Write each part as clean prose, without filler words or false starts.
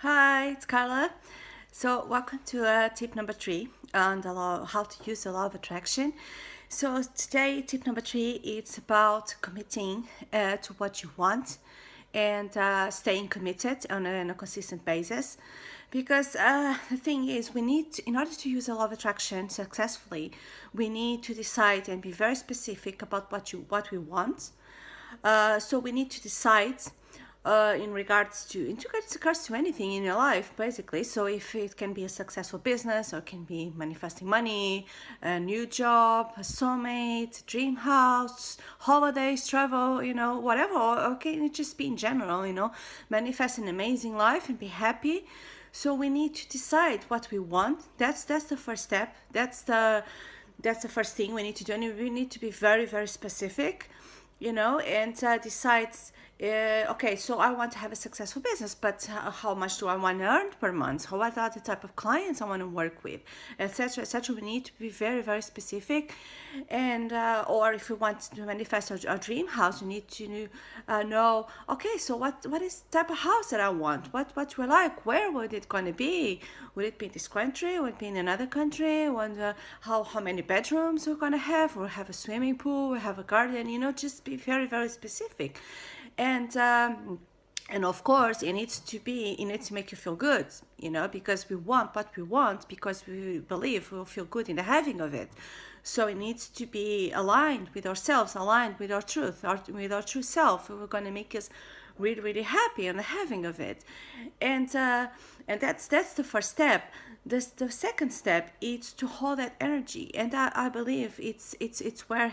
Hi, it's Carla. So, welcome to tip number 3 on how to use the law of attraction. So, today, tip number 3 is about committing to what you want and staying committed on a consistent basis. Because the thing is, in order to use the law of attraction successfully, we need to decide and be very specific about what we want. So we need to decide in regards to anything in your life, basically. So if it can be a successful business, or it can be manifesting money, a new job, a soulmate, dream house, holidays, travel, whatever. Or can it just be in general, manifest an amazing life and be happy. So we need to decide what we want. That's the first step. That's the first thing we need to do, and we need to be very, very specific, and decide, okay, so I want to have a successful business, but how much do I want to earn per month? What are the type of clients I want to work with, etc., etc. We need to be very, very specific, and or if we want to manifest our dream house, we need to know, okay, so what is the type of house that I want? What we like? Where would it going to be? Would it be in this country? Would it be in another country? How many bedrooms we're going to have? We'll have a swimming pool, we'll have a garden, just be very, very specific. And of course it needs to make you feel good, because we want what we want because we believe we'll feel good in the having of it. So it needs to be aligned with ourselves, aligned with our truth, with our true self. We're going to make us really, really happy on the having of it. And that's the first step. The second step is to hold that energy, and I believe it's where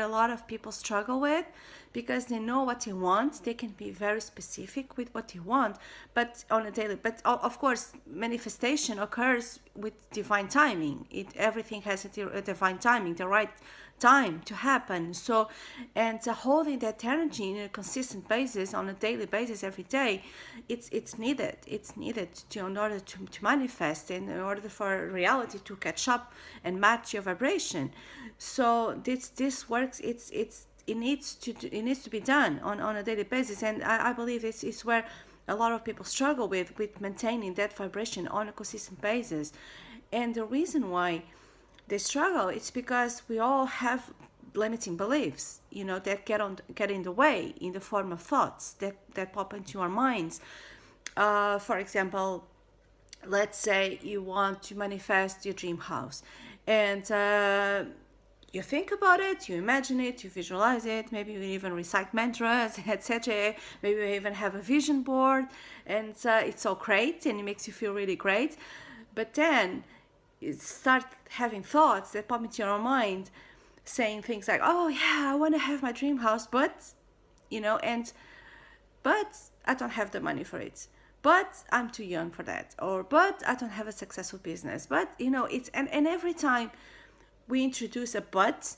a lot of people struggle with, because they know what they want. They can be very specific with what they want, but on a daily. But of course, manifestation occurs with divine timing. Everything has a divine timing, the right time to happen. So, and holding that energy in a consistent basis, on a daily basis, every day, it's needed. It's needed in order to manifest, and in order for reality to catch up and match your vibration. So this works. It needs to be done on a daily basis, and I believe it's where a lot of people struggle with maintaining that vibration on a consistent basis. And the reason why they struggle, it's because we all have limiting beliefs, that get in the way, in the form of thoughts that pop into our minds. For example, let's say you want to manifest your dream house, and you think about it, you imagine it, you visualize it, maybe you even recite mantras, etc. Maybe you even have a vision board, and it's all great and it makes you feel really great. But then you start having thoughts that pop into your mind, saying things like, oh yeah, I want to have my dream house, but but I don't have the money for it, but I'm too young for that, or but I don't have a successful business. But it's and every time we introduce a but,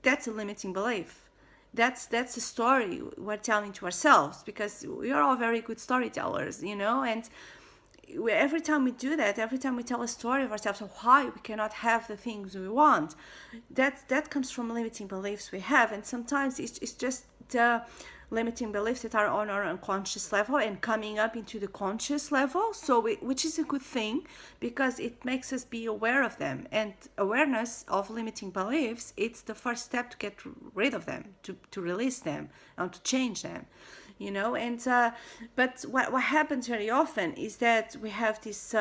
that's a limiting belief. That's a story we're telling to ourselves, because we are all very good storytellers, and every time we do that, every time we tell a story of ourselves of why we cannot have the things we want, that comes from limiting beliefs we have. And sometimes it's just limiting beliefs that are on our unconscious level and coming up into the conscious level. So which is a good thing, because it makes us be aware of them. And awareness of limiting beliefs, it's the first step to get rid of them, to release them, and to change them. And but what happens very often is that we have these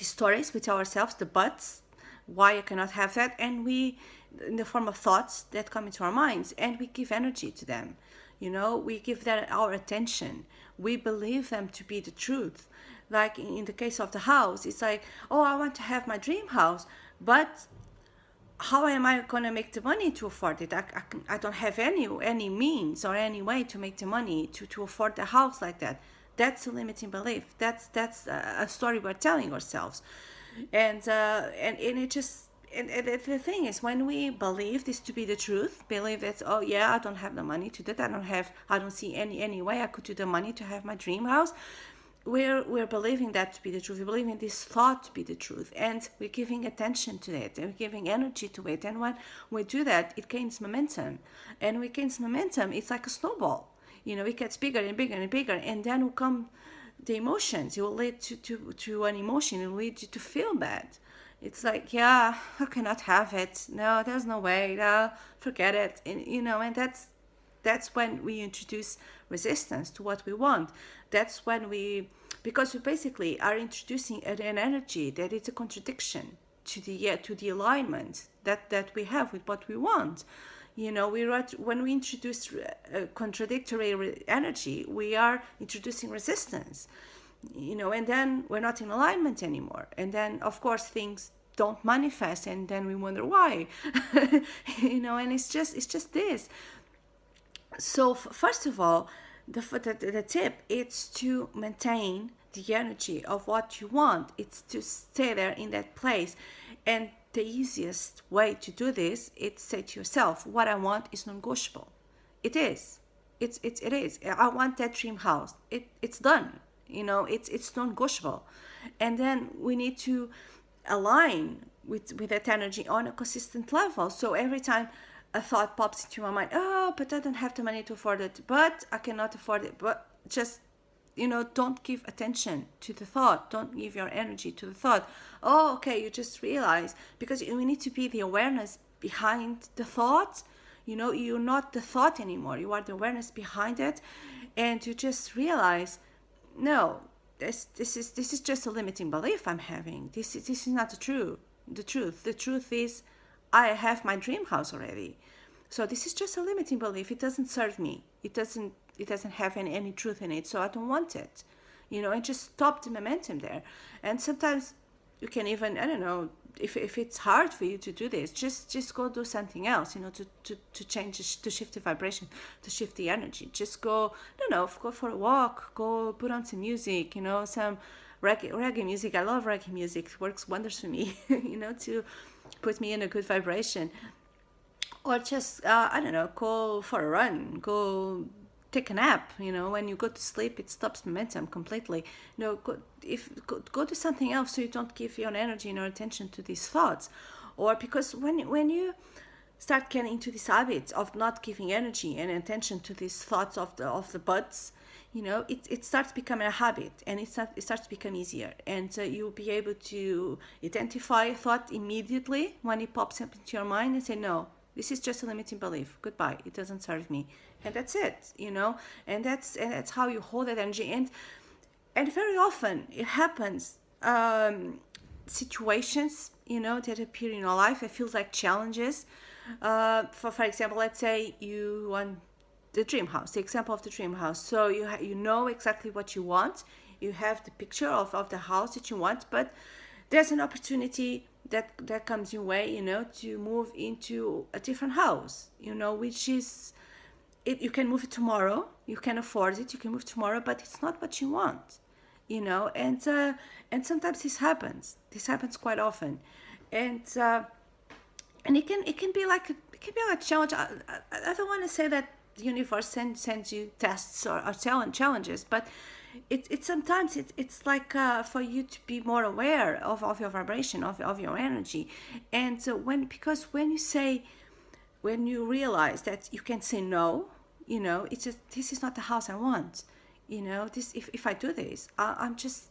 stories we tell ourselves, the buts, why I cannot have that, and we, in the form of thoughts that come into our minds, and we give energy to them. We give that our attention. We believe them to be the truth. Like in the case of the house, it's like, oh, I want to have my dream house, but how am I going to make the money to afford it? I don't have any means or any way to make the money to afford the house like that. That's a limiting belief. That's a story we're telling ourselves. And it just, and the thing is, when we believe this to be the truth, believe that, oh yeah, I don't have the money to do that, I don't see any way I could do the money to have my dream house, we're believing that to be the truth. We're believing this thought to be the truth, and we're giving attention to it, and we're giving energy to it. And when we do that, it gains momentum, it's like a snowball. It gets bigger and bigger and bigger, and then will come the emotions. It will lead to an emotion. It will lead you to feel bad. It's like, yeah, I cannot have it. No, there's no way. No, forget it. And, and that's when we introduce resistance to what we want. That's when because we basically are introducing an energy that is a contradiction to the alignment that we have with what we want. When we introduce contradictory energy, we are introducing resistance. And then we're not in alignment anymore. And then, of course, things don't manifest, and then we wonder why. And it's just this. So first of all, the tip is to maintain the energy of what you want. It's to stay there in that place. And the easiest way to do this is to say to yourself, what I want is non-negotiable. It is. It is. I want that dream house. It's done. It's non-negotiable. And then we need to align with that energy on a consistent level. So every time a thought pops into my mind, oh, but I don't have the money to afford it, but I cannot afford it, but just don't give attention to the thought. Don't give your energy to the thought. Oh, okay, you just realize, because we need to be the awareness behind the thought. You're not the thought anymore. You are the awareness behind it. And you just realize, no, this is just a limiting belief I'm having. This is not the truth. The truth is, I have my dream house already. So this is just a limiting belief. It doesn't serve me. It doesn't have any truth in it. So I don't want it. And just stop the momentum there. And sometimes you can even, I don't know, if it's hard for you to do this, just go do something else, to change, to shift the vibration, to shift the energy. Just go, I don't know, go for a walk, go put on some music, some reggae music. I love reggae music. It works wonders for me, to put me in a good vibration. Or just, I don't know, go for a run, go take a nap. When you go to sleep, it stops momentum completely. Go do something else, so you don't give your energy and your attention to these thoughts. Or because when you start getting into this habit of not giving energy and attention to these thoughts of the buds, it starts becoming a habit, and it starts to become easier, and you'll be able to identify a thought immediately when it pops up into your mind and say, no, this is just a limiting belief. Goodbye. It doesn't serve me. And that's it, and that's how you hold that energy. And very often it happens, situations, that appear in your life. It feels like challenges. For example, let's say you want the dream house, the example of the dream house. So you know exactly what you want. You have the picture of the house that you want, but there's an opportunity that comes your way, to move into a different house, which is, you can move it tomorrow, you can afford it, you can move tomorrow, but it's not what you want, and sometimes this happens quite often, and it can be like a challenge. I don't want to say that the universe sends you tests or challenges, but it sometimes it's like, for you to be more aware of your vibration, of your energy. And so when you realize that you can say no, it's just, this is not the house I want. This, if I do this, I'm just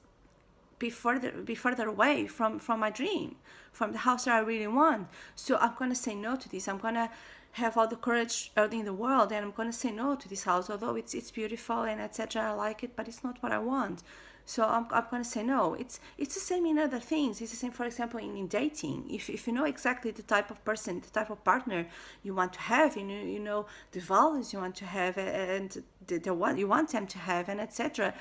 be further away from my dream, from the house that I really want. So I'm going to say no to this. I'm going to have all the courage in the world, and I'm going to say no to this house, although it's beautiful and etc. I like it, but it's not what I want. So I'm going to say no. It's the same in other things. It's the same, for example, in dating. If you know exactly the type of person, the type of partner you want to have, you know the values you want to have, and the what you want them to have, and etc.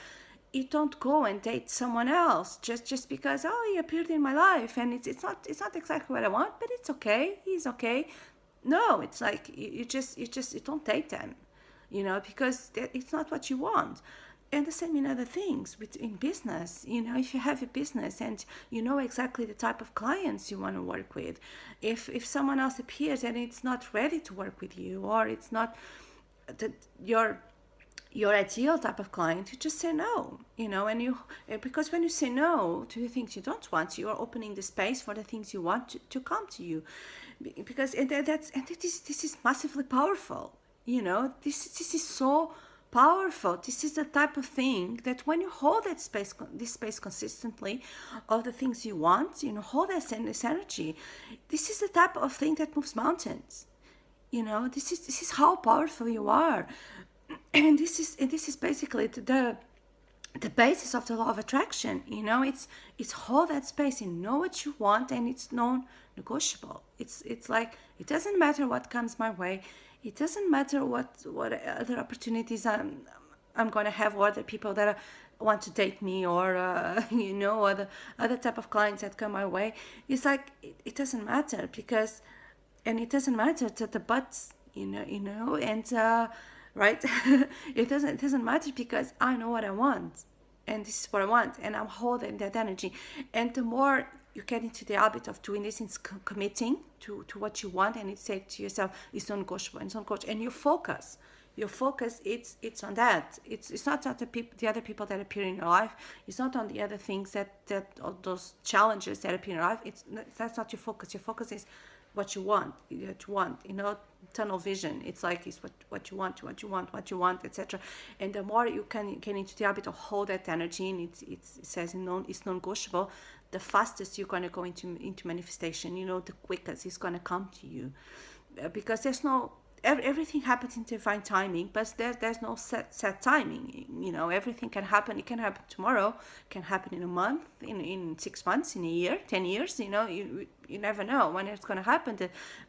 You don't go and date someone else just because, oh, he appeared in my life and it's not exactly what I want, but it's okay. He's okay. No, it's like you don't date them, because it's not what you want. And the same in other things, in business. If you have a business and you know exactly the type of clients you want to work with, if someone else appears and it's not ready to work with you, or it's not your ideal type of client, you just say no, because when you say no to the things you don't want, you are opening the space for the things you want to come to you, because this is massively powerful. This is so powerful. This is the type of thing that when you hold that space, this space consistently of the things you want, hold this energy. This is the type of thing that moves mountains. This is how powerful you are, and this is basically the basis of the law of attraction. It's hold that space and know what you want, and it's non-negotiable. It's like, it doesn't matter what comes my way. It doesn't matter what other opportunities I'm going to have, or other people that want to date me, or or the other type of clients that come my way. It's like, it doesn't matter, because, and it doesn't matter to the buts, and right. It doesn't matter, because I know what I want, and this is what I want, and I'm holding that energy. And the more you get into the habit of doing this, it's committing to what you want, and you say to yourself, it's non-negotiable, and your focus, it's on that. It's not on the other people that appear in your life. It's not on the other things that those challenges that appear in your life. That's not your focus. Your focus is what you want, tunnel vision. It's like, it's what you want, etc. And the more you can get into the habit of hold that energy, and it says it's non-negotiable, the fastest you're going to go into manifestation. The quickest it's going to come to you, because there's no, everything happens in divine timing, but there's no set timing. Everything can happen. It can happen tomorrow, it can happen in a month, in 6 months, in a year, 10 years. You never know when it's going to happen.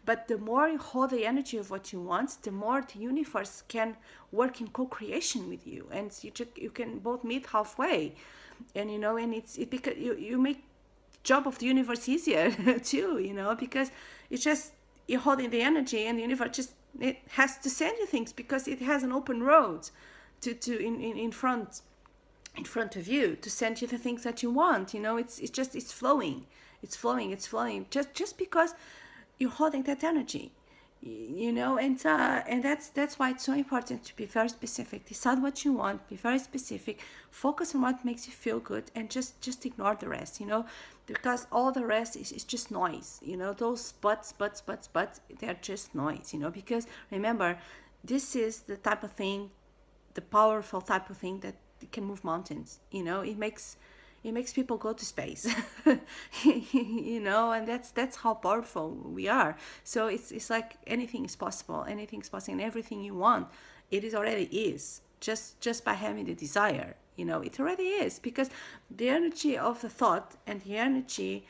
But the more you hold the energy of what you want, the more the universe can work in co-creation with you, and you can both meet halfway. And and it because you make the job of the universe easier too, because it's just, you're holding the energy, and the universe just, it has to send you things, because it has an open road to in front of you, to send you the things that you want. It's flowing, just because you're holding that energy. And that's why it's so important to be very specific. Decide what you want, be very specific, focus on what makes you feel good, and just ignore the rest. Because all the rest is just noise. Those buts, they're just noise. Because remember, this is the type of thing, the powerful type of thing that can move mountains. It makes people go to space. And that's how powerful we are. So it's like, anything is possible, and everything you want, it already is, just by having the desire. It already is, because the energy of the thought, and the energy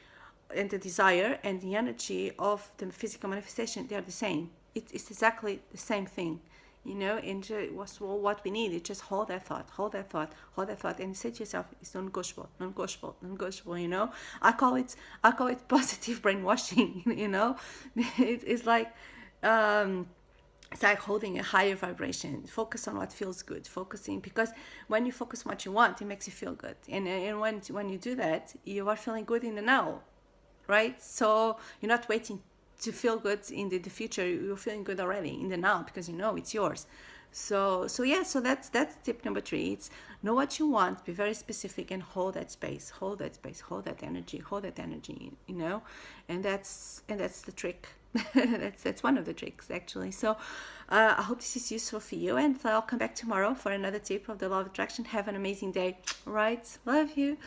and the desire, and the energy of the physical manifestation, they're the same. It's exactly the same thing. And what we need is just hold that thought, and say to yourself, it's non-negotiable. I call it positive brainwashing. It's like, it's like holding a higher vibration. Focus on what feels good. Focusing, because when you focus on what you want, it makes you feel good. And when you do that, you are feeling good in the now, right? So you're not waiting to feel good in the future. You're feeling good already in the now, because it's yours. So that's tip number 3. It's know what you want, be very specific, and hold that space, hold that energy, and that's the trick. that's one of the tricks, actually. So I hope this is useful for you, and I'll come back tomorrow for another tip of the law of attraction. Have an amazing day. All right, love you.